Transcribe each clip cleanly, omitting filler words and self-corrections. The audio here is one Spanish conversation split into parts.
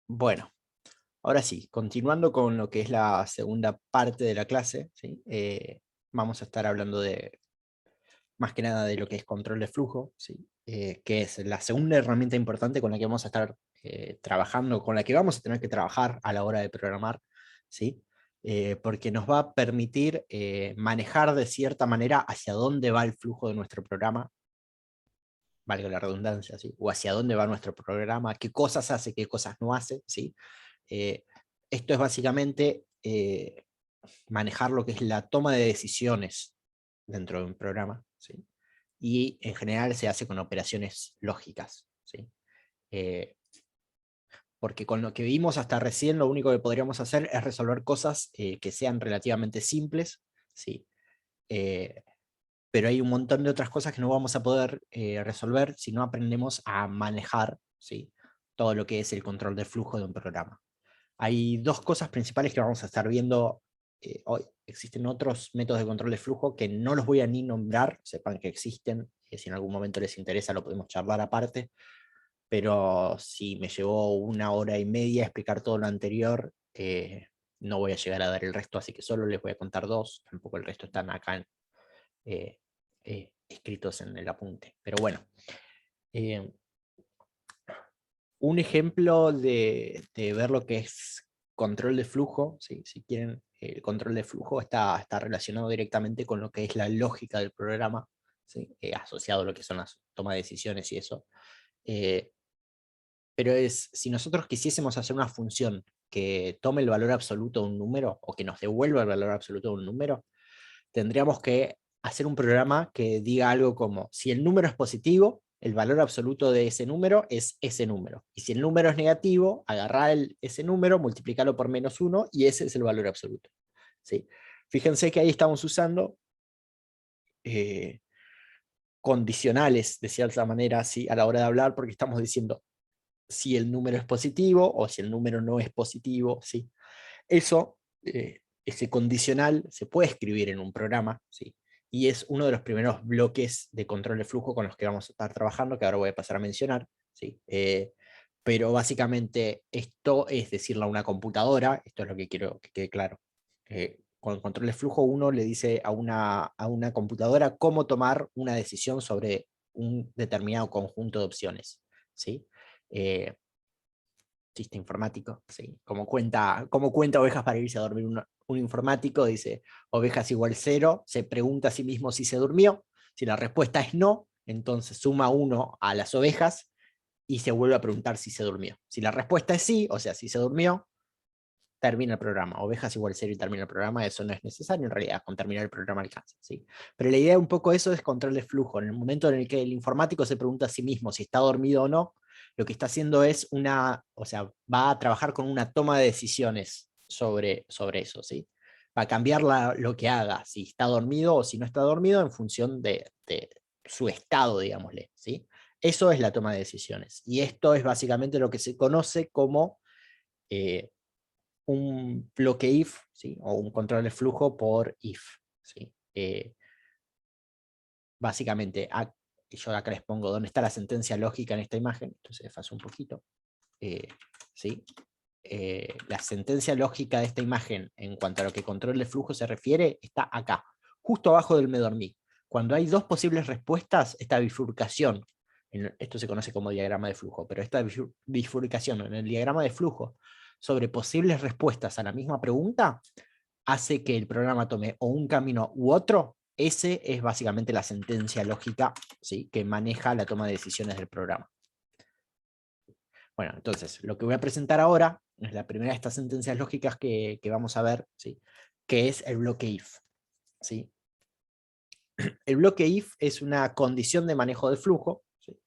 Bueno, ahora sí, continuando con lo que es la segunda parte de la clase, ¿sí? Vamos a estar hablando de, más que nada, de lo que es control de flujo, ¿sí? Que es la segunda herramienta importante con la que vamos a estar trabajando, con la que vamos a tener que trabajar a la hora de programar, ¿sí? Porque nos va a permitir manejar de cierta manera hacia dónde va el flujo de nuestro programa, valga la redundancia, ¿sí? O hacia dónde va nuestro programa, qué cosas hace, qué cosas no hace, ¿sí? Eh, Esto es básicamente manejar lo que es la toma de decisiones dentro de un programa, ¿sí? Y en general se hace con operaciones lógicas, ¿sí? Eh, Porque con lo que vimos hasta recién, lo único que podríamos hacer es resolver cosas que sean relativamente simples, ¿sí? Eh, pero hay un montón de otras cosas que no vamos a poder resolver si no aprendemos a manejar, ¿sí? Todo lo que es el control de flujo de un programa. Hay dos cosas principales que vamos a estar viendo hoy. Existen otros métodos de control de flujo que no los voy a ni nombrar, sepan que existen, si en algún momento les interesa lo podemos charlar aparte, pero si me llevó 1 hora y media explicar todo lo anterior, no voy a llegar a dar el resto, así que solo les voy a contar dos, tampoco el resto están acá eh, escritos en el apunte. Pero bueno, eh, un ejemplo de ver lo que es control de flujo, ¿sí? Si quieren, el control de flujo está relacionado directamente con lo que es la lógica del programa, ¿sí? Asociado a lo que son las tomas de decisiones y eso. Eh, pero si nosotros quisiésemos hacer una función que tome el valor absoluto de un número, o que nos devuelva el valor absoluto de un número, tendríamos que hacer un programa que diga algo como, si el número es positivo, el valor absoluto de ese número es ese número. Y si el número es negativo, agarrar ese número, multiplicarlo por -1 y ese es el valor absoluto. ¿Sí? Fíjense que ahí estamos usando eh, condicionales, de cierta manera, ¿sí? A la hora de hablar, porque estamos diciendo si el número es positivo o si el número no es positivo. ¿Sí? Eso, ese condicional, se puede escribir en un programa, ¿sí? Y es uno de los primeros bloques de control de flujo con los que vamos a estar trabajando, que ahora voy a pasar a mencionar, ¿sí? Pero básicamente esto es decirle a una computadora, esto es lo que quiero que quede claro. Con control de flujo uno le dice a una computadora cómo tomar una decisión sobre un determinado conjunto de opciones, ¿sí? Eh, Chiste informático, ¿sí? Como cuenta ovejas para irse a dormir un informático, dice ovejas igual 0, se pregunta a sí mismo si se durmió, si la respuesta es no, entonces suma 1 a las ovejas y se vuelve a preguntar si se durmió. Si la respuesta es sí, o sea, si se durmió, termina el programa. Ovejas igual 0 y termina el programa, eso no es necesario en realidad, con terminar el programa alcanza, ¿sí? Pero la idea un poco de eso es control de flujo. En el momento en el que el informático se pregunta a sí mismo si está dormido o no, lo que está haciendo es o sea, va a trabajar con una toma de decisiones sobre eso, ¿sí? Va a cambiar lo que haga, si está dormido o si no está dormido, en función de su estado, digámosle, ¿sí? Eso es la toma de decisiones. Y esto es básicamente lo que se conoce como eh, un bloque if, ¿sí? O un control de flujo por if, ¿sí? Básicamente, yo acá les pongo dónde está la sentencia lógica en esta imagen, entonces paso un poquito, eh, ¿sí? La sentencia lógica de esta imagen en cuanto a lo que control de flujo se refiere está acá, justo abajo del me dormí. Cuando hay dos posibles respuestas, esta bifurcación, esto se conoce como diagrama de flujo, pero esta bifurcación en el diagrama de flujo sobre posibles respuestas a la misma pregunta hace que el programa tome o un camino u otro. Ese es básicamente la sentencia lógica, ¿sí? Que maneja la toma de decisiones del programa. Bueno, entonces, lo que voy a presentar ahora es la primera de estas sentencias lógicas que vamos a ver, ¿sí? Que es el bloque if, ¿sí? El bloque if es una condición de manejo de flujo, ¿sí?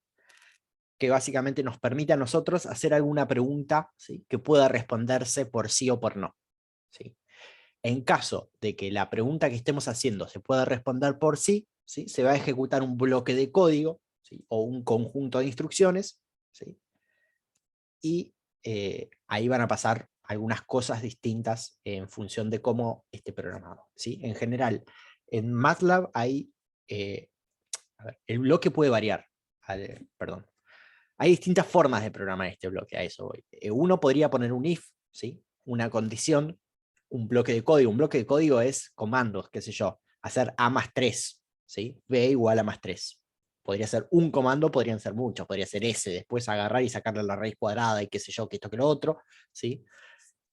Que básicamente nos permite a nosotros hacer alguna pregunta, ¿sí? Que pueda responderse por sí o por no, ¿sí? En caso de que la pregunta que estemos haciendo se pueda responder por sí, ¿sí? Se va a ejecutar un bloque de código, ¿sí? O un conjunto de instrucciones, ¿sí? Y ahí van a pasar algunas cosas distintas en función de cómo esté programado, ¿sí? En general, en MATLAB hay, a ver, el bloque puede variar, perdón. Hay distintas formas de programar este bloque, a eso voy. Uno podría poner un if, ¿sí? Una condición, un bloque de código. Un bloque de código es comandos, qué sé yo, hacer A más 3, ¿sí? B igual a más 3. Podría ser un comando, podrían ser muchos, podría ser S, después agarrar y sacarle la raíz cuadrada y qué sé yo, que esto que lo otro, ¿sí?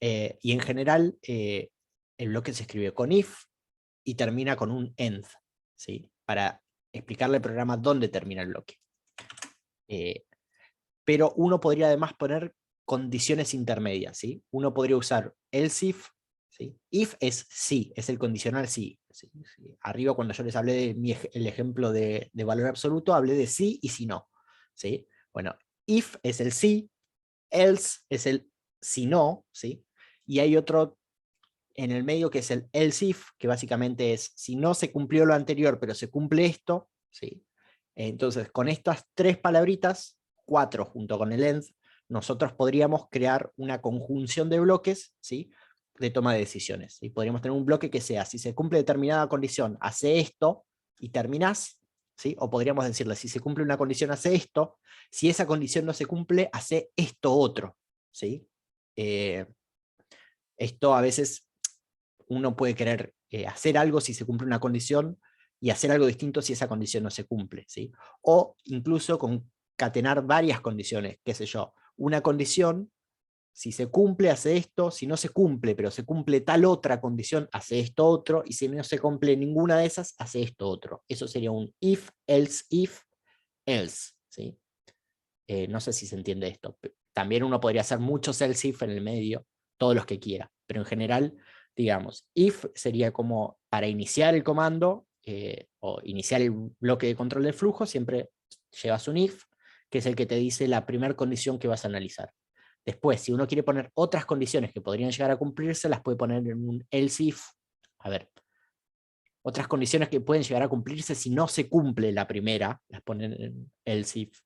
Y en general, el bloque se escribe con if y termina con un end, ¿sí? Para explicarle al programa dónde termina el bloque. Pero uno podría además poner condiciones intermedias, ¿sí? Uno podría usar else if, ¿sí? If es sí, es el condicional sí. ¿Sí? ¿Sí? Arriba cuando yo les hablé de el ejemplo de valor absoluto, hablé de sí y si no, ¿sí? Bueno, if es el sí, else es el si no, ¿sí? Y hay otro en el medio que es el else if, que básicamente es si no se cumplió lo anterior, pero se cumple esto, ¿sí? Entonces, con estas tres palabritas, 4 junto con el end, nosotros podríamos crear una conjunción de bloques, ¿sí? De toma de decisiones. Y podríamos tener un bloque que sea, si se cumple determinada condición, hace esto y terminás, ¿sí? O podríamos decirle, si se cumple una condición, hace esto, si esa condición no se cumple, hace esto otro, ¿sí? Esto a veces uno puede querer hacer algo si se cumple una condición y hacer algo distinto si esa condición no se cumple, ¿sí? O incluso concatenar varias condiciones, qué sé yo, una condición, si se cumple hace esto, si no se cumple, pero se cumple tal otra condición, hace esto otro, y si no se cumple ninguna de esas, hace esto otro. Eso sería un if, else, ¿sí? No sé si se entiende esto. También uno podría hacer muchos else if en el medio, todos los que quiera, pero en general, digamos, if sería como para iniciar el comando o iniciar el bloque de control del flujo, siempre llevas un if, que es el que te dice la primera condición que vas a analizar. Después, si uno quiere poner otras condiciones que podrían llegar a cumplirse, las puede poner en un else if. A ver, otras condiciones que pueden llegar a cumplirse si no se cumple la primera, las ponen en else if.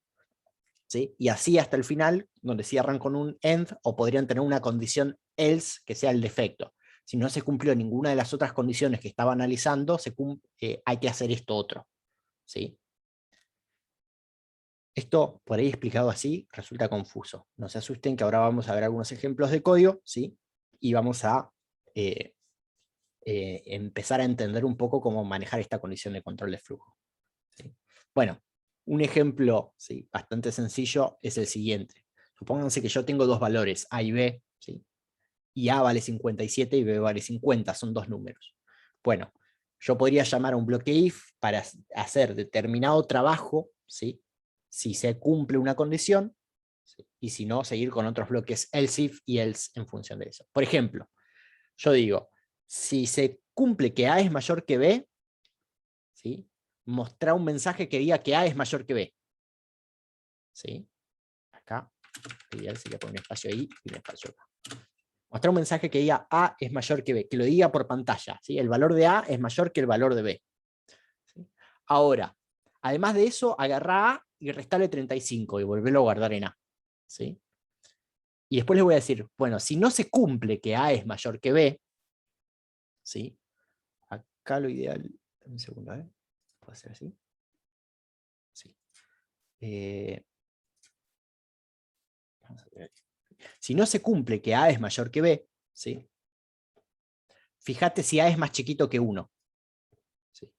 ¿Sí? Y así hasta el final, donde cierran con un end, o podrían tener una condición else que sea el defecto. Si no se cumplió ninguna de las otras condiciones que estaba analizando, hay que hacer esto otro. ¿Sí? Esto, por ahí explicado así, resulta confuso. No se asusten que ahora vamos a ver algunos ejemplos de código, ¿sí? Y vamos a empezar a entender un poco cómo manejar esta condición de control de flujo. ¿Sí? Bueno, un ejemplo, ¿sí?, bastante sencillo es el siguiente. Supónganse que yo tengo dos valores, A y B, ¿sí? Y A vale 57 y B vale 50, son dos números. Bueno, yo podría llamar a un bloque if para hacer determinado trabajo, ¿sí?, si se cumple una condición, ¿sí?, y si no, seguir con otros bloques else if y else en función de eso. Por ejemplo, yo digo, si se cumple que A es mayor que B, ¿sí?, mostrar un mensaje que diga que A es mayor que B. ¿Sí? Acá, ideal sería poner un espacio ahí y un espacio acá. Mostrar un mensaje que diga A es mayor que B, que lo diga por pantalla. ¿Sí? El valor de A es mayor que el valor de B. ¿Sí? Ahora, además de eso, agarra A y restarle 35 y volverlo a guardar en A. ¿Sí? Y después les voy a decir, bueno, si no se cumple que A es mayor que B, ¿sí?, acá lo ideal, un segundo, ¿puedo hacer así? Sí. Vamos a ver aquí. Si no se cumple que A es mayor que B, ¿sí?, fíjate si A es más chiquito que 1. ¿Sí?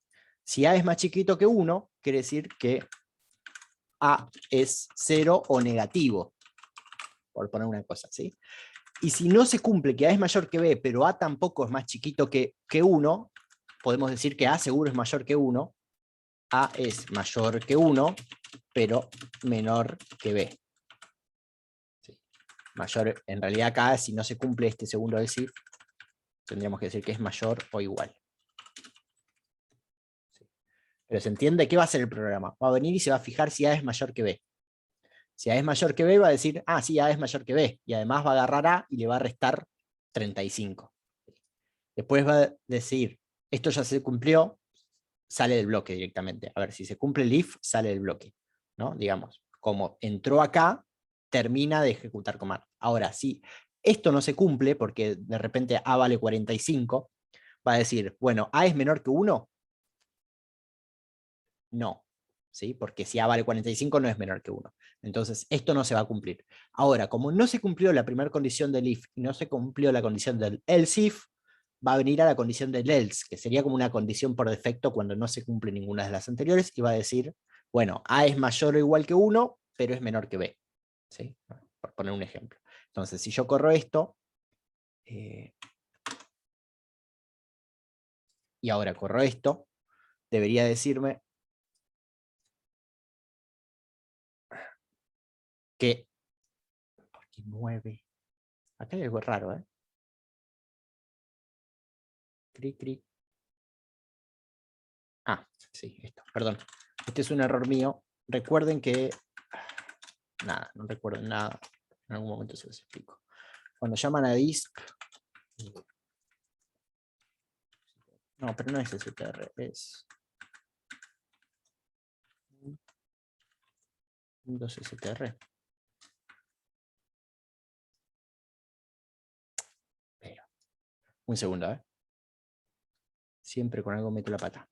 Si A es más chiquito que 1, quiere decir que A es 0 o negativo, por poner una cosa, ¿sí? Y si no se cumple que A es mayor que B, pero A tampoco es más chiquito que 1, podemos decir que A seguro es mayor que 1, A es mayor que 1, pero menor que B. ¿Sí? Mayor, en realidad acá, si no se cumple este segundo del if, tendríamos que decir que es mayor o igual. ¿Sí? Pero se entiende qué va a hacer el programa. Va a venir y se va a fijar si A es mayor que B. Si A es mayor que B, va a decir, ah, sí, A es mayor que B. Y además va a agarrar A y le va a restar 35. Después va a decir, esto ya se cumplió, sale del bloque directamente. A ver, si se cumple el if, sale del bloque. ¿No? Digamos, como entró acá, termina de ejecutar comando. Ahora, si esto no se cumple, porque de repente A vale 45, va a decir, bueno, A es menor que 1. No. ¿sí? Porque si A vale 45 no es menor que 1. Entonces, esto no se va a cumplir. Ahora, como no se cumplió la primera condición del if y no se cumplió la condición del else if, va a venir a la condición del else, que sería como una condición por defecto cuando no se cumple ninguna de las anteriores, y va a decir, bueno, A es mayor o igual que 1, pero es menor que B. ¿Sí? Por poner un ejemplo. Entonces, si yo corro esto, y ahora corro esto, debería decirme que 9. Acá hay algo raro, ¿eh? Cric, cric. Ah, sí, esto, perdón. Este es un error mío. Recuerden que... Nada, no recuerdo nada. En algún momento se los explico. Cuando llaman a disp... No, pero no es STR, es... Windows STR. Pero... Un segundo, ¿eh? Siempre con algo meto la pata.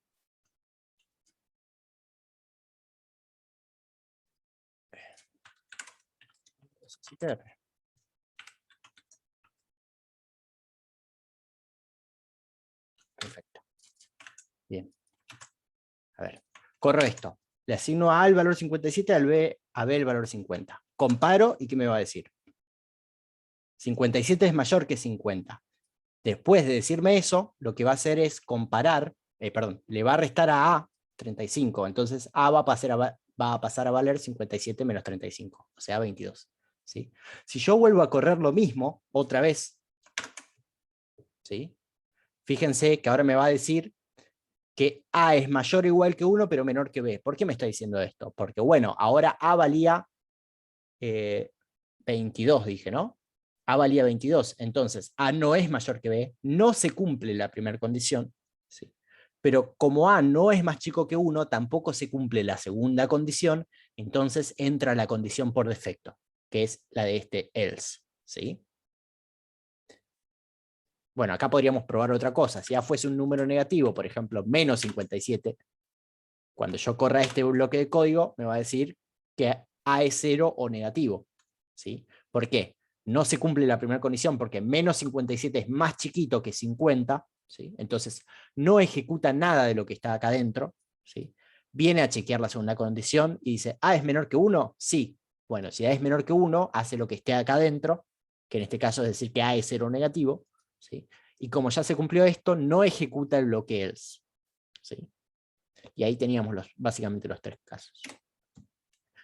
STR. Perfecto. Bien. A ver. Corro esto. Le asigno a A el valor 57, a B el valor 50. Comparo y ¿qué me va a decir? 57 es mayor que 50. Después de decirme eso, lo que va a hacer es comparar, perdón, le va a restar a A 35. Entonces A va a pasar a valer 57 menos 35, o sea 22. ¿Sí? Si yo vuelvo a correr lo mismo, otra vez, ¿sí? Fíjense que ahora me va a decir que A es mayor o igual que 1, pero menor que B. ¿Por qué me está diciendo esto? Porque, bueno, ahora A valía 22, dije, ¿no? A valía 22, entonces A no es mayor que B, no se cumple la primera condición, ¿sí? Pero como A no es más chico que 1, tampoco se cumple la segunda condición, entonces entra la condición por defecto, que es la de este else, ¿sí? Bueno, acá podríamos probar otra cosa. Si A fuese un número negativo, por ejemplo, menos 57, cuando yo corra este bloque de código, me va a decir que A es 0 o negativo, ¿sí? ¿Por qué? No se cumple la primera condición porque menos 57 es más chiquito que 50, ¿sí? Entonces no ejecuta nada de lo que está acá adentro, ¿sí? Viene a chequear la segunda condición y dice, ¿A es menor que 1? Sí. Bueno, si A es menor que 1, hace lo que esté acá adentro, que en este caso es decir que A es 0 negativo, ¿sí? Y como ya se cumplió esto, no ejecuta el bloque else, ¿sí? Y ahí teníamos básicamente los tres casos.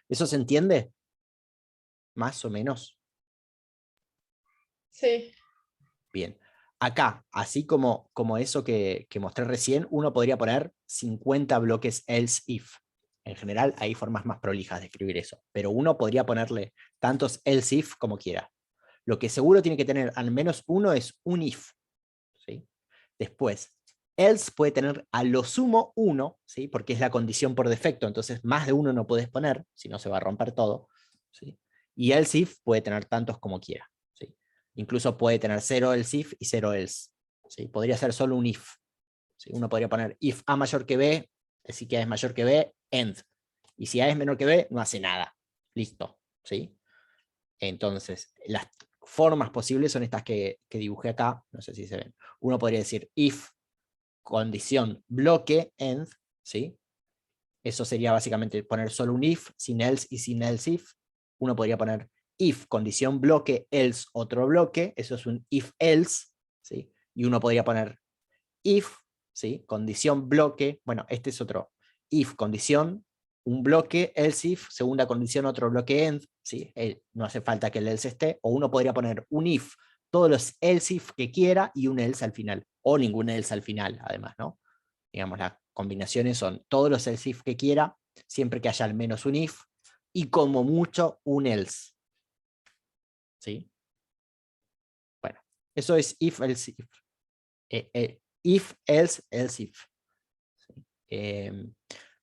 ¿Eso se entiende? Más o menos. Sí. Bien. Acá, así como eso que mostré recién, uno podría poner 50 bloques else if. En general, hay formas más prolijas de escribir eso. Pero uno podría ponerle tantos else if como quiera. Lo que seguro tiene que tener al menos uno es un if, ¿sí? Después, else puede tener a lo sumo uno, ¿sí? Porque es la condición por defecto, entonces más de uno no puedes poner, si no se va a romper todo, ¿sí? Y else if puede tener tantos como quiera, ¿sí? Incluso puede tener 0 else if y 0 else, ¿sí? Podría ser solo un if, ¿sí? Uno podría poner if A mayor que B, decir que A es mayor que B, end. Y si A es menor que B, no hace nada. Listo, ¿sí? Entonces, las formas posibles son estas que dibujé acá, no sé si se ven. Uno podría decir if, condición, bloque, end, ¿sí? Eso sería básicamente poner solo un if, sin else y sin else if. Uno podría poner if, condición, bloque, else, otro bloque, eso es un if else, ¿sí? Y uno podría poner if, ¿sí? Condición, bloque, bueno, este es otro, if, condición, un bloque, else if, segunda condición, otro bloque end, ¿sí? No hace falta que el else esté, o uno podría poner un if, todos los else if que quiera y un else al final, o ningún else al final, además, ¿no? Digamos, las combinaciones son todos los else if que quiera, siempre que haya al menos un if, y como mucho un else, ¿sí? Bueno, eso es if, else, if, else, else if.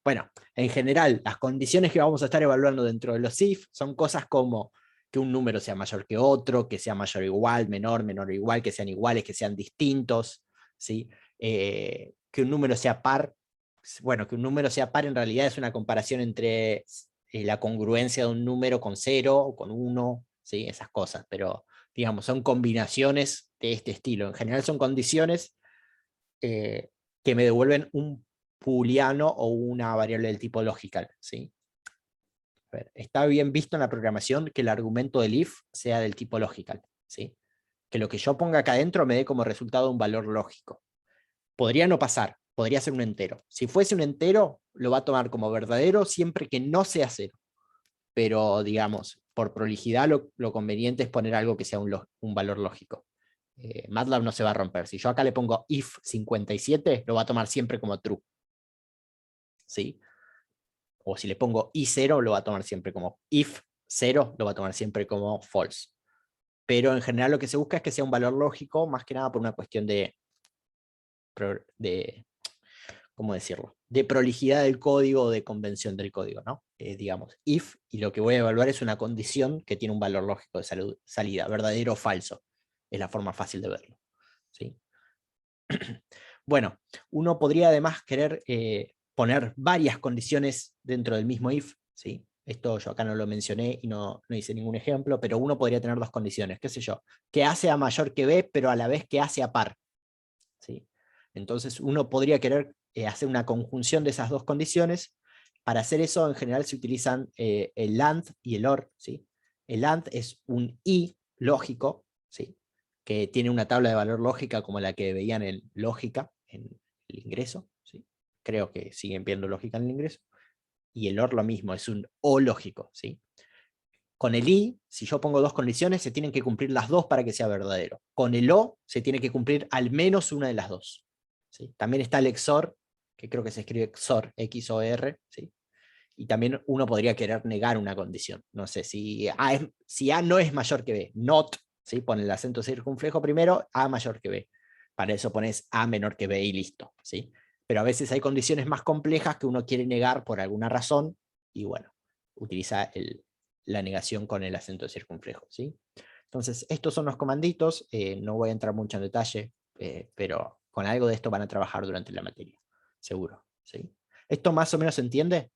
Bueno, en general, las condiciones que vamos a estar evaluando dentro de los if son cosas como que un número sea mayor que otro, que sea mayor o igual, menor, menor o igual, que sean iguales, que sean distintos, ¿sí? Que un número sea par, bueno, que un número sea par en realidad es una comparación entre la congruencia de un número con 0 o con 1, ¿sí? Esas cosas, pero digamos, son combinaciones de este estilo. En general son condiciones eh, que me devuelven un booleano o una variable del tipo logical, ¿sí? A ver, está bien visto en la programación que el argumento del if sea del tipo logical, ¿sí? Que lo que yo ponga acá adentro me dé como resultado un valor lógico. Podría no pasar, podría ser un entero. Si fuese un entero, lo va a tomar como verdadero siempre que no sea 0. Pero, digamos, por prolijidad lo conveniente es poner algo que sea un valor lógico. MATLAB no se va a romper. Si yo acá le pongo if 57, lo va a tomar siempre como true. ¿Sí? O si le pongo i0, lo va a tomar siempre como if 0, lo va a tomar siempre como false. Pero en general lo que se busca es que sea un valor lógico, más que nada por una cuestión de ¿cómo decirlo? De prolijidad del código o de convención del código, ¿no? Digamos, if, y lo que voy a evaluar es una condición que tiene un valor lógico de salida, verdadero o falso. Es la forma fácil de verlo. ¿Sí? Bueno, uno podría además querer poner varias condiciones dentro del mismo if, ¿sí? Esto yo acá no lo mencioné y no hice ningún ejemplo, pero uno podría tener dos condiciones, qué sé yo, que A sea mayor que B, pero a la vez que A sea par. ¿Sí? Entonces uno podría querer hacer una conjunción de esas dos condiciones. Para hacer eso en general se utilizan el AND y el OR. ¿Sí? El AND es un I lógico, ¿sí? Que tiene una tabla de valor lógica como la que veían en lógica, en el ingreso. ¿Sí? Creo que siguen viendo lógica en el ingreso. Y el OR lo mismo, es un O lógico. ¿Sí? Con el I, si yo pongo dos condiciones, se tienen que cumplir las dos para que sea verdadero. Con el O, se tiene que cumplir al menos una de las dos. ¿Sí? También está el XOR, que creo que se escribe XOR, X-O-R, ¿sí? Y también uno podría querer negar una condición. No sé, si A no es mayor que B, not, ¿sí? Pon el acento circunflejo primero, A mayor que B. Para eso pones A menor que B y listo. ¿Sí? Pero a veces hay condiciones más complejas que uno quiere negar por alguna razón, y bueno, utiliza la negación con el acento circunflejo. ¿Sí? Entonces, estos son los comanditos, no voy a entrar mucho en detalle, pero con algo de esto van a trabajar durante la materia, seguro. ¿Sí? ¿Esto más o menos se entiende?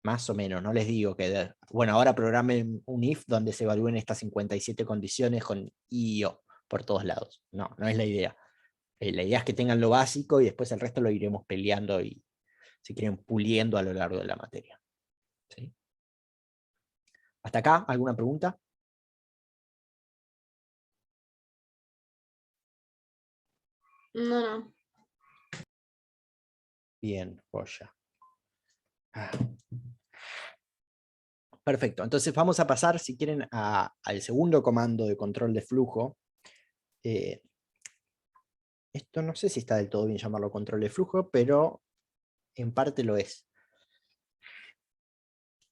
Más o menos, no les digo que, bueno, ahora programen un if donde se evalúen estas 57 condiciones con I y O por todos lados. No, no es la idea. La idea es que tengan lo básico y después el resto lo iremos peleando y, si quieren, puliendo a lo largo de la materia. ¿Sí? ¿Hasta acá? ¿Alguna pregunta? No, no. Bien, joya. Perfecto, entonces vamos a pasar, si quieren, al segundo comando de control de flujo. Esto no sé si está del todo bien llamarlo control de flujo, pero en parte lo es,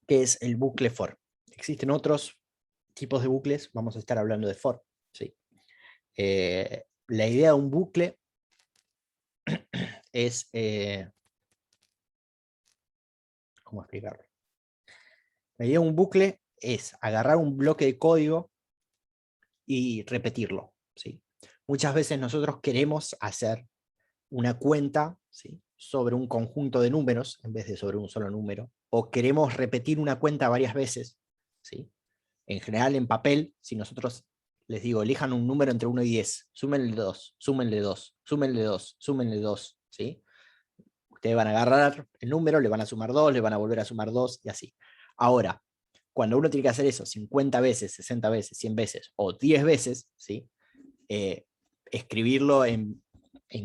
que es el bucle for. Existen otros tipos de bucles, vamos a estar hablando de for. ¿Sí? La idea de un bucle es, ¿cómo explicarlo? La idea de un bucle es agarrar un bloque de código y repetirlo. ¿Sí? Muchas veces nosotros queremos hacer una cuenta, ¿sí? Sobre un conjunto de números en vez de sobre un solo número, o queremos repetir una cuenta varias veces. ¿Sí? En general en papel, si nosotros les digo, elijan un número entre 1 y 10, súmenle 2, súmenle 2, súmenle 2, súmenle 2, ¿sí? Ustedes van a agarrar el número, le van a sumar 2, le van a volver a sumar 2 y así. Ahora, cuando uno tiene que hacer eso 50 veces, 60 veces, 100 veces o 10 veces, ¿sí? Escribirlo en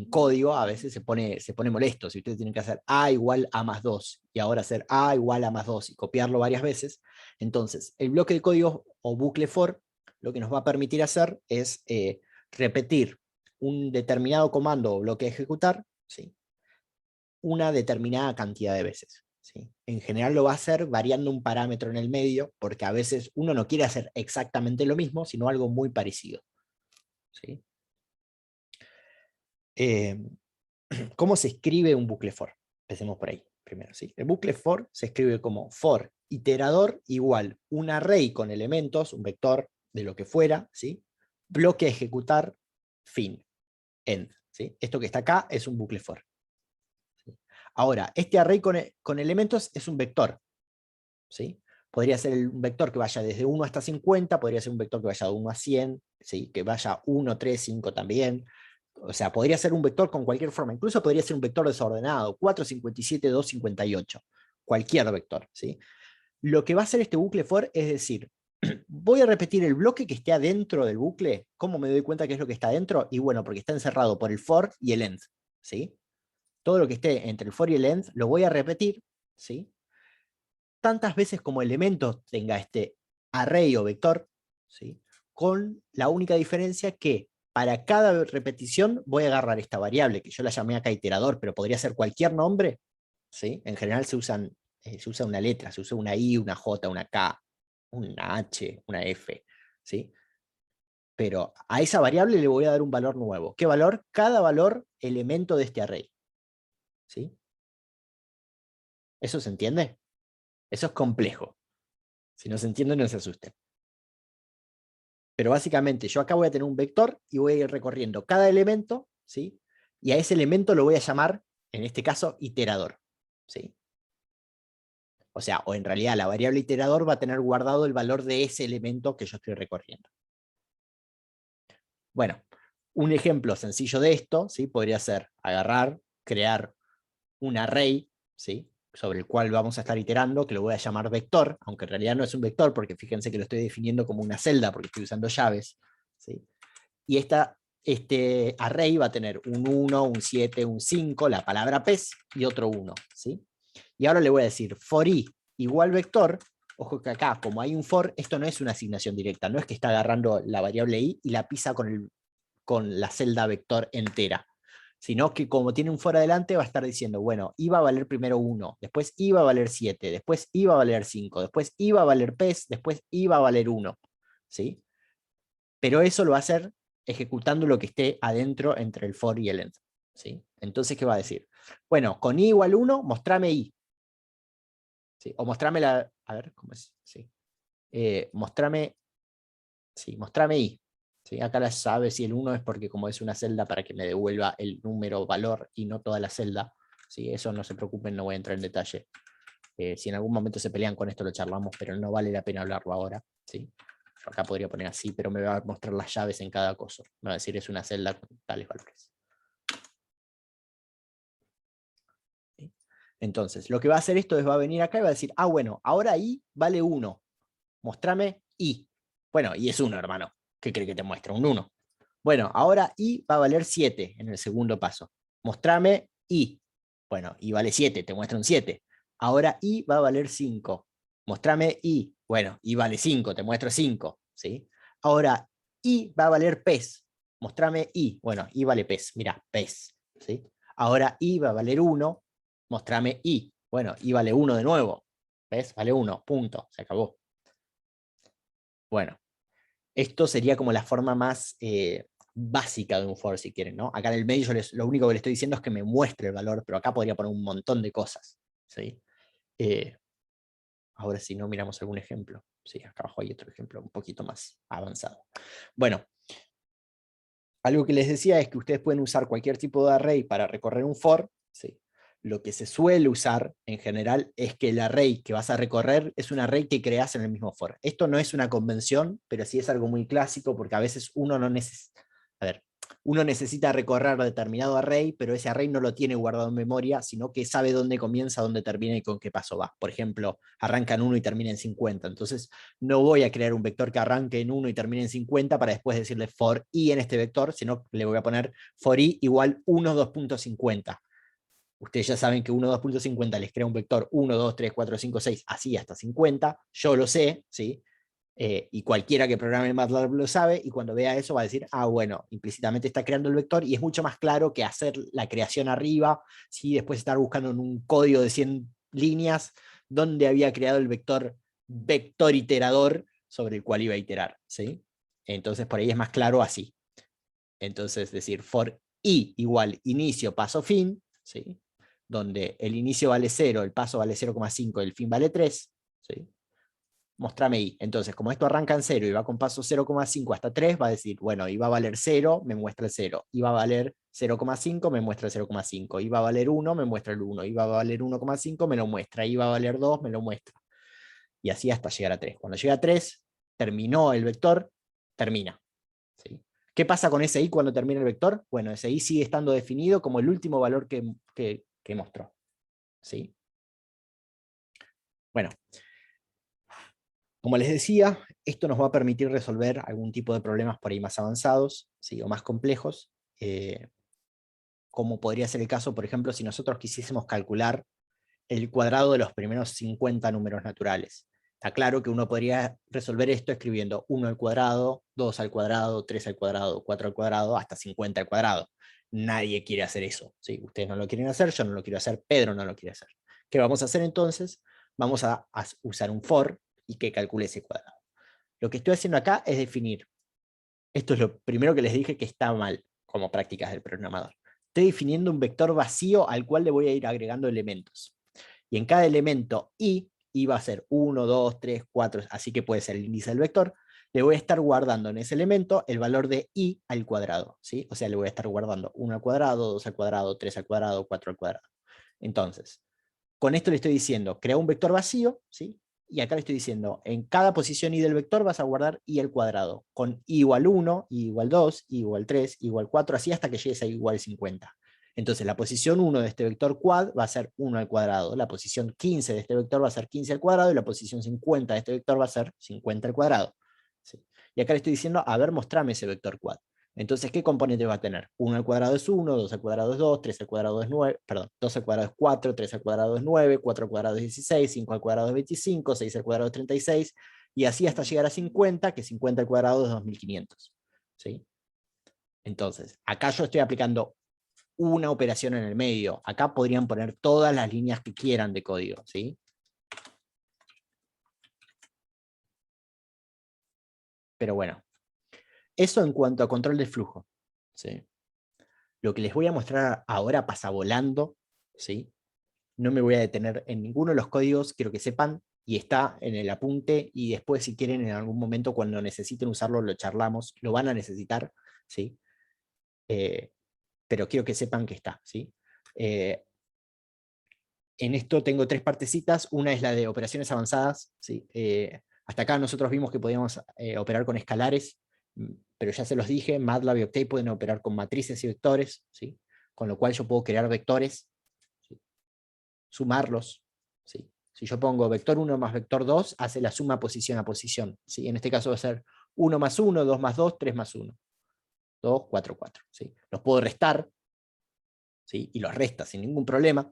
código a veces se pone molesto. Si ustedes tienen que hacer A igual a más 2 y ahora hacer A igual a más 2 y copiarlo varias veces, entonces el bloque de código o bucle for lo que nos va a permitir hacer es repetir un determinado comando o bloque de ejecutar, ¿sí? Una determinada cantidad de veces. ¿Sí? En general lo va a hacer variando un parámetro en el medio, porque a veces uno no quiere hacer exactamente lo mismo, sino algo muy parecido. ¿Sí? ¿Cómo se escribe un bucle for? Empecemos por ahí primero. ¿Sí? El bucle for se escribe como for iterador igual un array con elementos, un vector de lo que fuera, ¿sí? Bloque a ejecutar, fin, end. ¿Sí? Esto que está acá es un bucle for. ¿Sí? Ahora, este array con elementos es un vector, ¿sí? Podría ser un vector que vaya desde 1 hasta 50, podría ser un vector que vaya de 1 a 100, ¿sí? Que vaya 1, 3, 5 también. O sea, podría ser un vector con cualquier forma, incluso podría ser un vector desordenado, 4, 57, 2, 58, cualquier vector, ¿sí? Lo que va a hacer este bucle for es decir, voy a repetir el bloque que esté adentro del bucle. ¿Cómo me doy cuenta que es lo que está adentro? Y bueno, porque está encerrado por el for y el end, ¿sí? Todo lo que esté entre el for y el end lo voy a repetir, ¿sí? Tantas veces como elemento tenga este array o vector, ¿sí? Con la única diferencia que para cada repetición voy a agarrar esta variable, que yo la llamé acá iterador, pero podría ser cualquier nombre, ¿sí? En general se usa una letra, se usa una I, una J, una K, una H, una F, ¿sí? Pero a esa variable le voy a dar un valor nuevo. ¿Qué valor? Cada valor elemento de este array, ¿sí? ¿Eso se entiende? Eso es complejo. Si no se entiende, no se asusten. Pero básicamente yo acá voy a tener un vector y voy a ir recorriendo cada elemento, ¿sí? Y a ese elemento lo voy a llamar, en este caso, iterador, ¿sí? O sea, o en realidad la variable iterador va a tener guardado el valor de ese elemento que yo estoy recorriendo. Bueno, un ejemplo sencillo de esto, ¿sí? Podría ser agarrar, crear un array, ¿sí? Sobre el cual vamos a estar iterando, que lo voy a llamar vector, aunque en realidad no es un vector, porque fíjense que lo estoy definiendo como una celda, porque estoy usando llaves, ¿sí? Y este array va a tener un 1, un 7, un 5, la palabra pes y otro 1, ¿sí? Y ahora le voy a decir for i igual vector. Ojo que acá, como hay un for, esto no es una asignación directa, no es que está agarrando la variable i y la pisa con la celda vector entera, sino que como tiene un for adelante va a estar diciendo, bueno, i va a valer primero 1, después i va a valer 7, después i va a valer 5, después i va a valer pes, después i va a valer 1, ¿sí? Pero eso lo va a hacer ejecutando lo que esté adentro entre el for y el end, ¿sí? Entonces, ¿qué va a decir? Bueno, con i igual 1, mostrame i, ¿sí? O mostrame la, a ver, ¿cómo es? Sí. Mostrame i. ¿Sí? Acá la sabe si el 1 es porque como es una celda para que me devuelva el número valor y no toda la celda. ¿Sí? Eso no se preocupen, no voy a entrar en detalle. Si en algún momento se pelean con esto lo charlamos, pero no vale la pena hablarlo ahora. ¿Sí? Yo acá podría poner así, pero me va a mostrar las llaves en cada cosa. Me va a decir es una celda con tales valores. ¿Sí? Entonces, lo que va a hacer esto es va a venir acá y va a decir, ah, bueno, ahora i vale 1. Mostrame i. Bueno, i es 1, hermano. ¿Qué cree que te muestra? Un 1. Bueno, ahora i va a valer 7 en el segundo paso. Mostrame i. Bueno, i vale 7, te muestra un 7. Ahora i va a valer 5. Mostrame i. Bueno, i vale 5, te muestro 5. ¿Sí? Ahora i va a valer pes. Mostrame i. Bueno, i vale pes. Mira, pes. ¿Sí? Ahora i va a valer 1. Mostrame i. Bueno, i vale 1 de nuevo. ¿Ves? Vale 1. Punto. Se acabó. Bueno, esto sería como la forma más básica de un for, si quieren, ¿no? Acá en el medio lo único que le estoy diciendo es que me muestre el valor, pero acá podría poner un montón de cosas, ¿sí? Ahora si no, miramos algún ejemplo. Sí, acá abajo hay otro ejemplo un poquito más avanzado. Bueno, algo que les decía es que ustedes pueden usar cualquier tipo de array para recorrer un for, ¿sí? Lo que se suele usar en general es que el array que vas a recorrer es un array que creas en el mismo for. Esto no es una convención, pero sí es algo muy clásico porque a veces uno no necesita, uno necesita recorrer determinado array, pero ese array no lo tiene guardado en memoria, sino que sabe dónde comienza, dónde termina y con qué paso va. Por ejemplo, arranca en 1 y termina en 50. Entonces, no voy a crear un vector que arranque en 1 y termine en 50 para después decirle for i en este vector, sino le voy a poner for i igual 1, 2.50. Ustedes ya saben que 1, 2.50 les crea un vector 1, 2, 3, 4, 5, 6, así hasta 50. Yo lo sé, ¿sí? Y cualquiera que programe MATLAB lo sabe, y cuando vea eso va a decir, ah, bueno, implícitamente está creando el vector, y es mucho más claro que hacer la creación arriba, ¿sí? Después estar buscando en un código de 100 líneas donde había creado el vector iterador sobre el cual iba a iterar, ¿sí? Entonces por ahí es más claro así. Entonces decir for i igual inicio, paso, fin, ¿sí? Donde el inicio vale 0, el paso vale 0,5, el fin vale 3, ¿sí? mostrame i. Entonces, como esto arranca en 0 y va con paso 0,5 hasta 3, va a decir, bueno, i va a valer 0, me muestra el 0. I va a valer 0,5, me muestra el 0,5. I va a valer 1, me muestra el 1. I va a valer 1,5, me lo muestra. I va a valer 2, me lo muestra. Y así hasta llegar a 3. Cuando llega a 3, terminó el vector, termina. ¿Sí? ¿Qué pasa con ese i cuando termina el vector? Bueno, ese i sigue estando definido como el último valor que mostró. ¿Sí? Bueno, como les decía, esto nos va a permitir resolver algún tipo de problemas por ahí más avanzados, ¿sí? O más complejos, como podría ser el caso, por ejemplo, si nosotros quisiésemos calcular el cuadrado de los primeros 50 números naturales. Está claro que uno podría resolver esto escribiendo 1 al cuadrado, 2 al cuadrado, 3 al cuadrado, 4 al cuadrado, hasta 50 al cuadrado. Nadie quiere hacer eso. ¿Sí? Ustedes no lo quieren hacer, yo no lo quiero hacer, Pedro no lo quiere hacer. ¿Qué vamos a hacer entonces? Vamos a usar un for y que calcule ese cuadrado. Lo que estoy haciendo acá es definir. Esto es lo primero que les dije que está mal como prácticas del programador. Estoy definiendo un vector vacío al cual le voy a ir agregando elementos. Y en cada elemento i va a ser 1, 2, 3, 4, así que puede ser el índice del vector, le voy a estar guardando en ese elemento el valor de i al cuadrado, ¿sí? O sea, le voy a estar guardando 1 al cuadrado, 2 al cuadrado, 3 al cuadrado, 4 al cuadrado. Entonces, con esto le estoy diciendo, crea un vector vacío, ¿sí? Y acá le estoy diciendo, en cada posición i del vector vas a guardar i al cuadrado, con i igual 1, i igual 2, i igual 3, i igual 4, así hasta que llegues a i igual 50. Entonces la posición 1 de este vector quad va a ser 1 al cuadrado, la posición 15 de este vector va a ser 15 al cuadrado, y la posición 50 de este vector va a ser 50 al cuadrado. ¿Sí? Y acá le estoy diciendo, a ver, mostrame ese vector quad. Entonces, ¿qué componentes va a tener? 1 al cuadrado es 1, 2 al cuadrado es 2, 3 al cuadrado es 9, perdón, 2 al cuadrado es 4, 3 al cuadrado es 9, 4 al cuadrado es 16, 5 al cuadrado es 25, 6 al cuadrado es 36, y así hasta llegar a 50, que 50 al cuadrado es 2500. ¿Sí? Entonces, acá yo estoy aplicando una operación en el medio. Acá podrían poner todas las líneas que quieran de código, ¿sí? Pero bueno, eso en cuanto a control de flujo, ¿sí? Lo que les voy a mostrar ahora pasa volando, ¿sí? No me voy a detener en ninguno de los códigos, quiero que sepan, y está en el apunte, y después si quieren en algún momento cuando necesiten usarlo lo charlamos, lo van a necesitar, ¿sí? Pero quiero que sepan que está, ¿sí? En esto tengo tres partecitas, una es la de operaciones avanzadas, ¿sí? Hasta acá nosotros vimos que podíamos operar con escalares, pero ya se los dije, MATLAB y Octave pueden operar con matrices y vectores, ¿sí? Con lo cual yo puedo crear vectores, ¿sí? Sumarlos, ¿sí? Si yo pongo vector 1 más vector 2, hace la suma posición a posición, ¿sí? En este caso va a ser 1 más 1, 2 más 2, 3 más 1, 2, 4, 4, ¿sí? Los puedo restar, ¿sí? Y los resta sin ningún problema.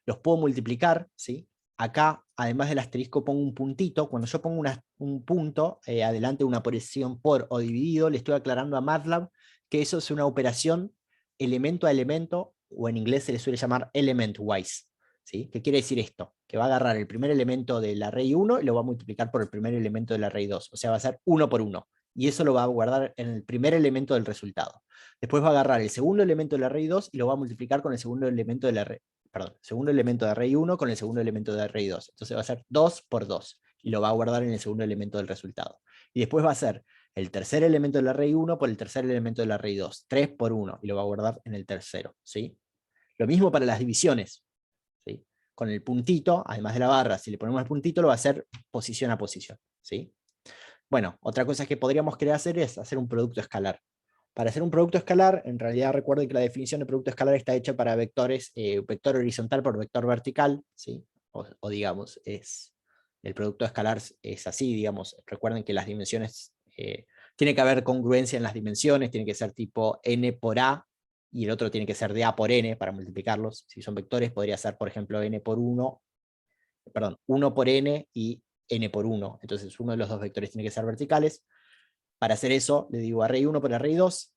Los puedo multiplicar, ¿sí? Acá, además del asterisco, pongo un puntito. Cuando yo pongo un punto, adelante de una posición por o dividido, le estoy aclarando a MATLAB que eso es una operación elemento a elemento, o en inglés se le suele llamar element-wise. ¿Sí? ¿Qué quiere decir esto? Que va a agarrar el primer elemento del array 1 y lo va a multiplicar por el primer elemento del array 2. O sea, va a ser 1 por 1. Y eso lo va a guardar en el primer elemento del resultado. Después va a agarrar el segundo elemento del array 2 y lo va a multiplicar con el segundo elemento del array, perdón, segundo elemento de array 1 con el segundo elemento de array 2. Entonces va a ser 2 por 2 y lo va a guardar en el segundo elemento del resultado. Y después va a ser el tercer elemento del array 1 por el tercer elemento del array 2, 3 por 1, y lo va a guardar en el tercero. ¿Sí? Lo mismo para las divisiones. ¿Sí? Con el puntito, además de la barra, si le ponemos el puntito, lo va a hacer posición a posición. ¿Sí? Bueno, otra cosa que podríamos querer hacer es hacer un producto escalar. Para hacer un producto escalar, en realidad recuerden que la definición de producto escalar está hecha para vectores, vector horizontal por vector vertical, ¿sí? O digamos, el producto escalar es así, digamos, recuerden que las dimensiones, tiene que haber congruencia en las dimensiones, tiene que ser tipo n por a, y el otro tiene que ser de a por n para multiplicarlos. Si son vectores, podría ser, por ejemplo, n por 1, perdón, 1 por n y n por 1, entonces uno de los dos vectores tiene que ser verticales. Para hacer eso, le digo array 1 por array 2,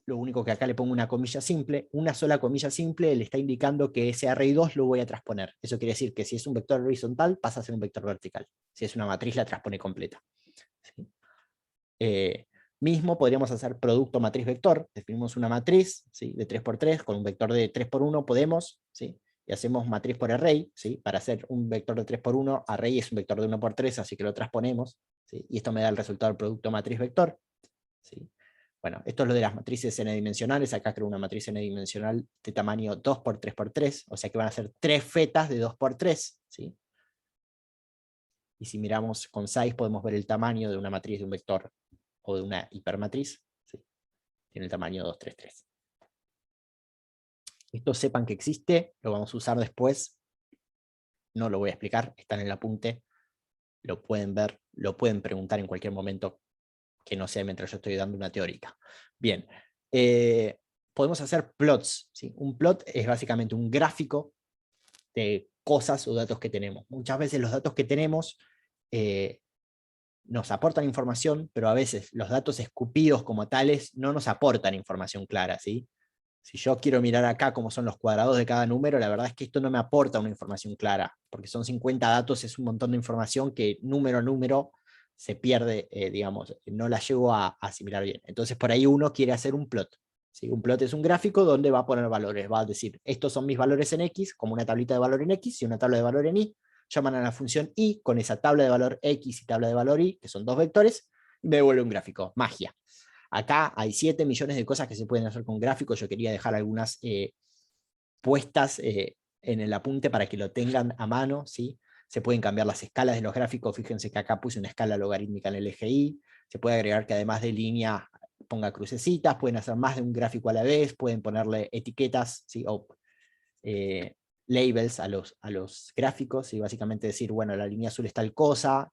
lo único que acá le pongo una comilla simple, una sola comilla simple le está indicando que ese array 2 lo voy a transponer. Eso quiere decir que si es un vector horizontal, pasa a ser un vector vertical. Si es una matriz, la transpone completa. ¿Sí? Mismo podríamos hacer producto matriz-vector, definimos una matriz, ¿sí? De 3 por 3, con un vector de 3 por 1 podemos, ¿sí? y hacemos matriz por array, ¿sí? Para hacer un vector de 3 por 1, array es un vector de 1 por 3, así que lo transponemos, ¿sí? Y esto me da el resultado del producto matriz-vector, ¿sí? Bueno, esto es lo de las matrices n-dimensionales. Acá creo una matriz n-dimensional de tamaño 2 por 3 por 3, o sea que van a ser 3 fetas de 2 por 3, ¿sí? Y si miramos con size podemos ver el tamaño de una matriz de un vector o de una hipermatriz, ¿sí? Tiene el tamaño 2, 3, 3. Esto sepan que existe, lo vamos a usar después, no lo voy a explicar, está en el apunte, lo pueden ver, lo pueden preguntar en cualquier momento que no sea mientras yo estoy dando una teórica. Bien, podemos hacer plots, ¿sí? Un plot es básicamente un gráfico de cosas o datos que tenemos. Muchas veces los datos que tenemos nos aportan información, pero a veces los datos escupidos como tales no nos aportan información clara, ¿sí? Si yo quiero mirar acá cómo son los cuadrados de cada número, la verdad es que esto no me aporta una información clara, porque son 50 datos, es un montón de información que número a número se pierde, digamos, no la llego a asimilar bien. Entonces por ahí uno quiere hacer un plot. ¿Sí? Un plot es un gráfico donde va a poner valores, va a decir, estos son mis valores en X, como una tablita de valor en X y una tabla de valor en Y, llaman a la función Y con esa tabla de valor X y tabla de valor Y, que son dos vectores, y me devuelve un gráfico, magia. Acá hay 7 millones de cosas que se pueden hacer con gráficos. Yo quería dejar algunas puestas en el apunte para que lo tengan a mano, ¿sí? Se pueden cambiar las escalas de los gráficos. Fíjense que acá puse una escala logarítmica en el eje Y. Se puede agregar que además de línea ponga crucecitas. Pueden hacer más de un gráfico a la vez. Pueden ponerle etiquetas, ¿sí? O labels a los gráficos. Y básicamente decir, bueno, la línea azul es tal cosa,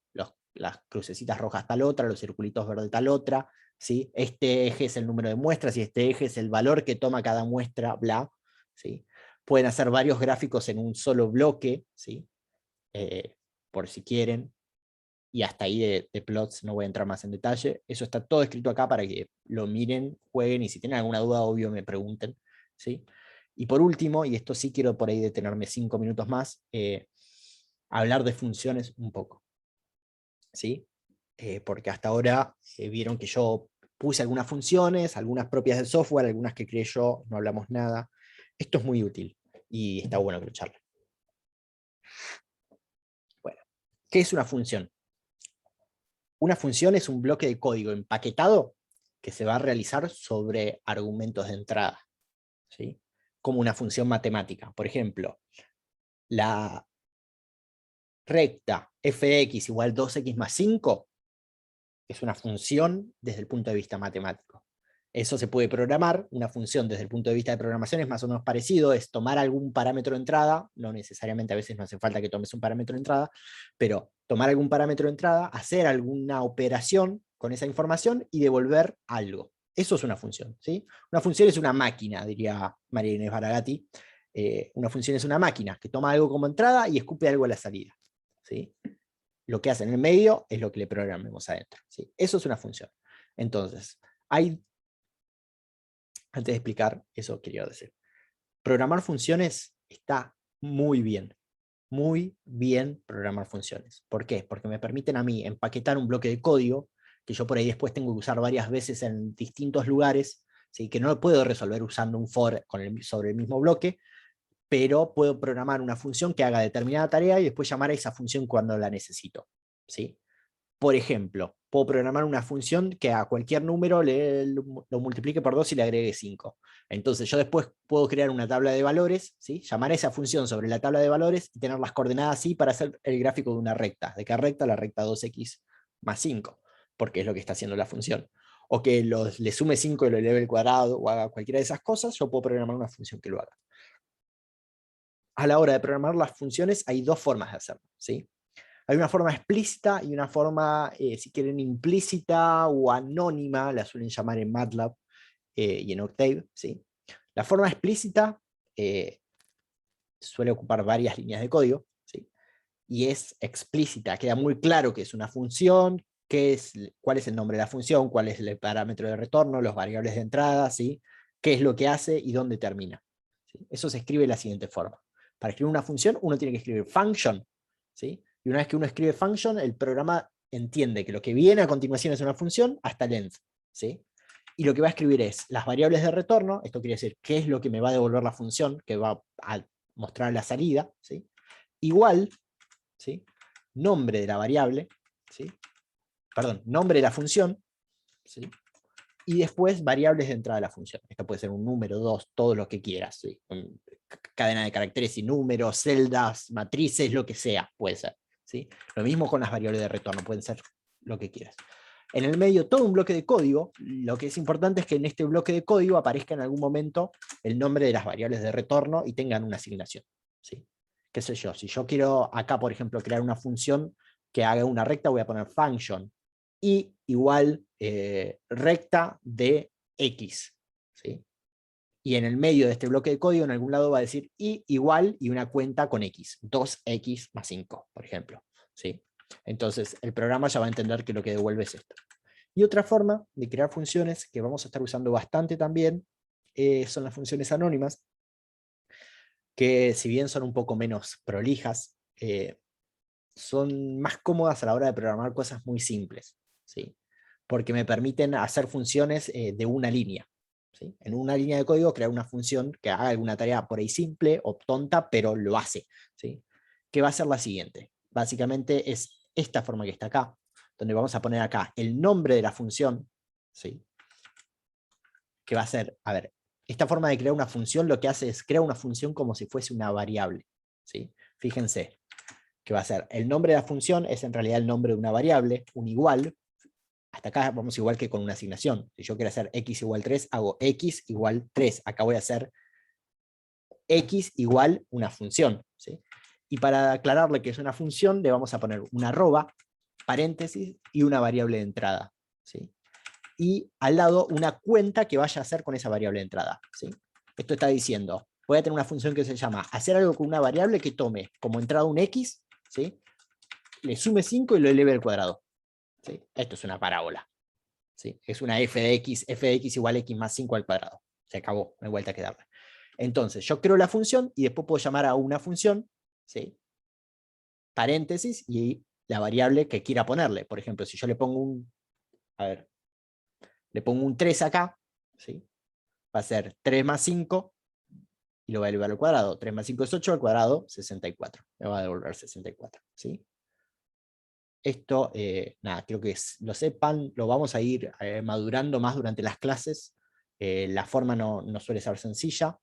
las crucecitas rojas tal otra, los circulitos verdes tal otra. ¿Sí? Este eje es el número de muestras y este eje es el valor que toma cada muestra, bla. ¿Sí? Pueden hacer varios gráficos en un solo bloque, ¿sí? Por si quieren, y hasta ahí de plots no voy a entrar más en detalle. Eso está todo escrito acá para que lo miren, jueguen, y si tienen alguna duda, obvio, me pregunten, ¿sí? Y por último, y esto sí quiero por ahí detenerme 5 minutos más, hablar de funciones un poco, ¿sí? Porque hasta ahora vieron que yo puse algunas funciones, algunas propias del software, algunas que creé yo, no hablamos nada. Esto es muy útil y está bueno que lo charlen. Bueno, ¿qué es una función? Una función es un bloque de código empaquetado que se va a realizar sobre argumentos de entrada, ¿sí? Como una función matemática. Por ejemplo, la recta f de x igual 2x más 5 es una función desde el punto de vista matemático. Eso se puede programar. Una función desde el punto de vista de programación es más o menos parecido, es tomar algún parámetro de entrada, no necesariamente, a veces no hace falta que tomes un parámetro de entrada, pero tomar algún parámetro de entrada, hacer alguna operación con esa información y devolver algo. Eso es una función, ¿sí? Una función es una máquina, diría María Inés Baragatti. Una función es una máquina que toma algo como entrada y escupe algo a la salida, ¿sí? Lo que hace en el medio es lo que le programemos adentro, ¿sí? Eso es una función. Entonces, antes de explicar eso, quería decir, programar funciones está muy bien programar funciones. ¿Por qué? Porque me permiten a mí empaquetar un bloque de código que yo por ahí después tengo que usar varias veces en distintos lugares, ¿sí? Que no lo puedo resolver usando un for sobre el mismo bloque, pero puedo programar una función que haga determinada tarea y después llamar a esa función cuando la necesito, ¿sí? Por ejemplo, puedo programar una función que a cualquier número lo multiplique por 2 y le agregue 5. Entonces yo después puedo crear una tabla de valores, ¿sí? Llamar a esa función sobre la tabla de valores y tener las coordenadas así para hacer el gráfico de una recta. ¿De qué recta? La recta 2x más 5, porque es lo que está haciendo la función. O que le sume 5 y lo eleve al cuadrado, o haga cualquiera de esas cosas, yo puedo programar una función que lo haga. A la hora de programar las funciones hay dos formas de hacerlo, ¿sí? Hay una forma explícita y una forma, si quieren, implícita o anónima, la suelen llamar en MATLAB y en Octave, ¿sí? La forma explícita suele ocupar varias líneas de código, ¿sí? Y es explícita, queda muy claro que es una función, cuál es el nombre de la función, cuál es el parámetro de retorno, los variables de entrada, ¿sí? Qué es lo que hace y dónde termina, ¿sí? Eso se escribe de la siguiente forma. Para escribir una función, uno tiene que escribir function, ¿sí? Y una vez que uno escribe function, el programa entiende que lo que viene a continuación es una función hasta length, ¿sí? Y lo que va a escribir es las variables de retorno, esto quiere decir qué es lo que me va a devolver la función, que va a mostrar la salida, ¿sí? Igual, ¿sí? Nombre de la variable, ¿sí? Perdón, nombre de la función, ¿sí? Y después variables de entrada de la función. Esto puede ser un número, dos, todo lo que quieras, ¿sí? Cadena de caracteres y números, celdas, matrices, lo que sea, puede ser, ¿sí? Lo mismo con las variables de retorno, pueden ser lo que quieras. En el medio, todo un bloque de código. Lo que es importante es que en este bloque de código aparezca en algún momento el nombre de las variables de retorno y tengan una asignación, ¿sí? ¿Qué sé yo? Si yo quiero acá, por ejemplo, crear una función que haga una recta, voy a poner function y igual recta de x, ¿sí? Y en el medio de este bloque de código, en algún lado va a decir y igual y una cuenta con x, 2x más 5, por ejemplo, ¿sí? Entonces el programa ya va a entender que lo que devuelve es esto. Y otra forma de crear funciones que vamos a estar usando bastante también son las funciones anónimas, que si bien son un poco menos prolijas, son más cómodas a la hora de programar cosas muy simples, ¿sí? Porque me permiten hacer funciones de una línea, ¿sí? En una línea de código crear una función que haga alguna tarea por ahí simple o tonta, pero lo hace, ¿sí? Que va a ser la siguiente. Básicamente es esta forma que está acá, donde vamos a poner acá el nombre de la función, ¿sí? Que va a ser, a ver, esta forma de crear una función lo que hace es crear una función como si fuese una variable, ¿sí? Fíjense, que va a ser el nombre de la función es en realidad el nombre de una variable, un igual. Hasta acá vamos igual que con una asignación. Si yo quiero hacer x igual 3, hago x igual 3. Acá voy a hacer x igual una función, ¿sí? Y para aclararle que es una función, le vamos a poner una arroba, paréntesis y una variable de entrada, ¿sí? Y al lado una cuenta que vaya a hacer con esa variable de entrada, ¿sí? Esto está diciendo, voy a tener una función que se llama hacer algo con una variable que tome como entrada un x, ¿sí? Le sume 5 y lo eleve al cuadrado, ¿sí? Esto es una parábola, ¿sí? Es una f de x igual a x más 5 al cuadrado. Se acabó, no hay vuelta que darle. Entonces, yo creo la función y después puedo llamar a una función, ¿sí? Paréntesis y la variable que quiera ponerle. Por ejemplo, si yo le pongo a ver, le pongo un 3 acá, ¿sí? Va a ser 3 más 5 y lo va a elevar al cuadrado. 3 más 5 es 8, al cuadrado 64. Me va a devolver 64, ¿sí? Esto, nada, creo que lo sepan, lo vamos a ir madurando más durante las clases. La forma no suele ser sencilla,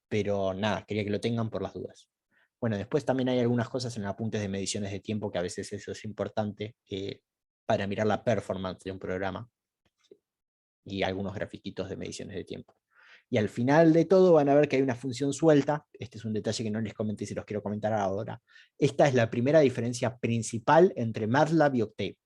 pero nada, quería que lo tengan por las dudas. Bueno, después también hay algunas cosas en apuntes de mediciones de tiempo que a veces eso es importante para mirar la performance de un programa, ¿sí? Y algunos grafiquitos de mediciones de tiempo. Y al final de todo van a ver que hay una función suelta. Este es un detalle que no les comenté y se los quiero comentar ahora. Esta es la primera diferencia principal entre MATLAB y Octave.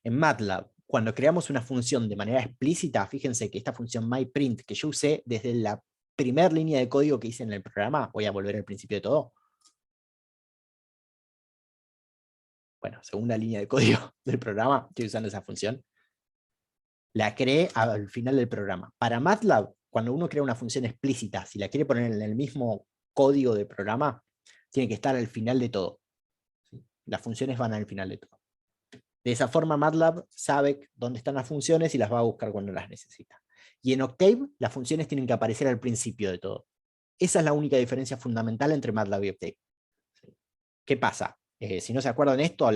En MATLAB, cuando creamos una función de manera explícita, fíjense que esta función myPrint que yo usé desde la primera línea de código que hice en el programa, voy a volver al principio de todo. Bueno, segunda línea de código del programa, estoy usando esa función. La creé al final del programa. Para MATLAB, cuando uno crea una función explícita, si la quiere poner en el mismo código del programa, tiene que estar al final de todo, ¿sí? Las funciones van al final de todo. De esa forma MATLAB sabe dónde están las funciones y las va a buscar cuando las necesita. Y en Octave, las funciones tienen que aparecer al principio de todo. Esa es la única diferencia fundamental entre MATLAB y Octave. ¿Qué pasa? Si no se acuerdan de esto,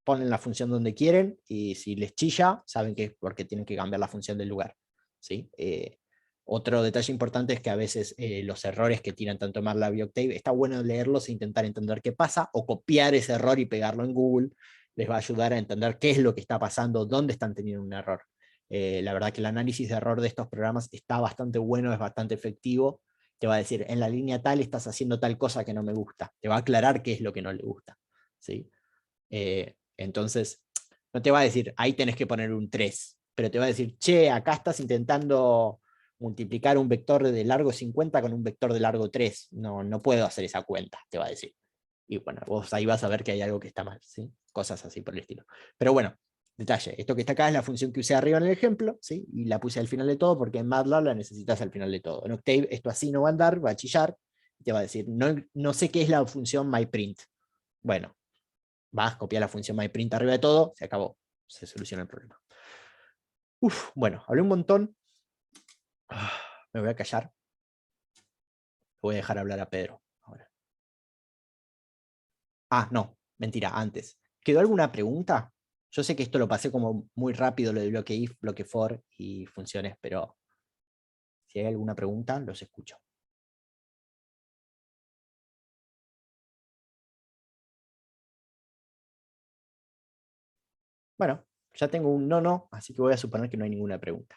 ponen la función donde quieren y si les chilla, saben que es porque tienen que cambiar la función del lugar, ¿sí? Otro detalle importante es que a veces los errores que tiran tanto MATLAB y Octave, está bueno leerlos e intentar entender qué pasa, o copiar ese error y pegarlo en Google, les va a ayudar a entender qué es lo que está pasando, dónde están teniendo un error. La verdad que el análisis de error de estos programas está bastante bueno, es bastante efectivo. Te va a decir, en la línea tal estás haciendo tal cosa que no me gusta. Te va a aclarar qué es lo que no le gusta, ¿sí? Entonces, no te va a decir, ahí tenés que poner un 3, pero te va a decir, che, acá estás intentando multiplicar un vector de largo 50 con un vector de largo 3. No puedo hacer esa cuenta, te va a decir. Y bueno, vos ahí vas a ver que hay algo que está mal, ¿sí? Cosas así por el estilo. Pero bueno, detalle, esto que está acá es la función que usé arriba en el ejemplo, ¿sí? Y la puse al final de todo porque en MATLAB la necesitas al final de todo. En Octave esto así no va a andar, va a chillar, y te va a decir, no sé qué es la función myPrint. Bueno, vas, copias la función myPrint arriba de todo, se acabó, se soluciona el problema. Uf, bueno, hablé un montón. Me voy a callar. voy a dejar hablar a Pedro ahora. Ah, no, mentira, antes. ¿Quedó alguna pregunta? Yo sé que esto lo pasé como muy rápido, lo de bloque if, bloque for y funciones, pero si hay alguna pregunta, los escucho. Bueno, ya tengo un no, así que voy a suponer que no hay ninguna pregunta.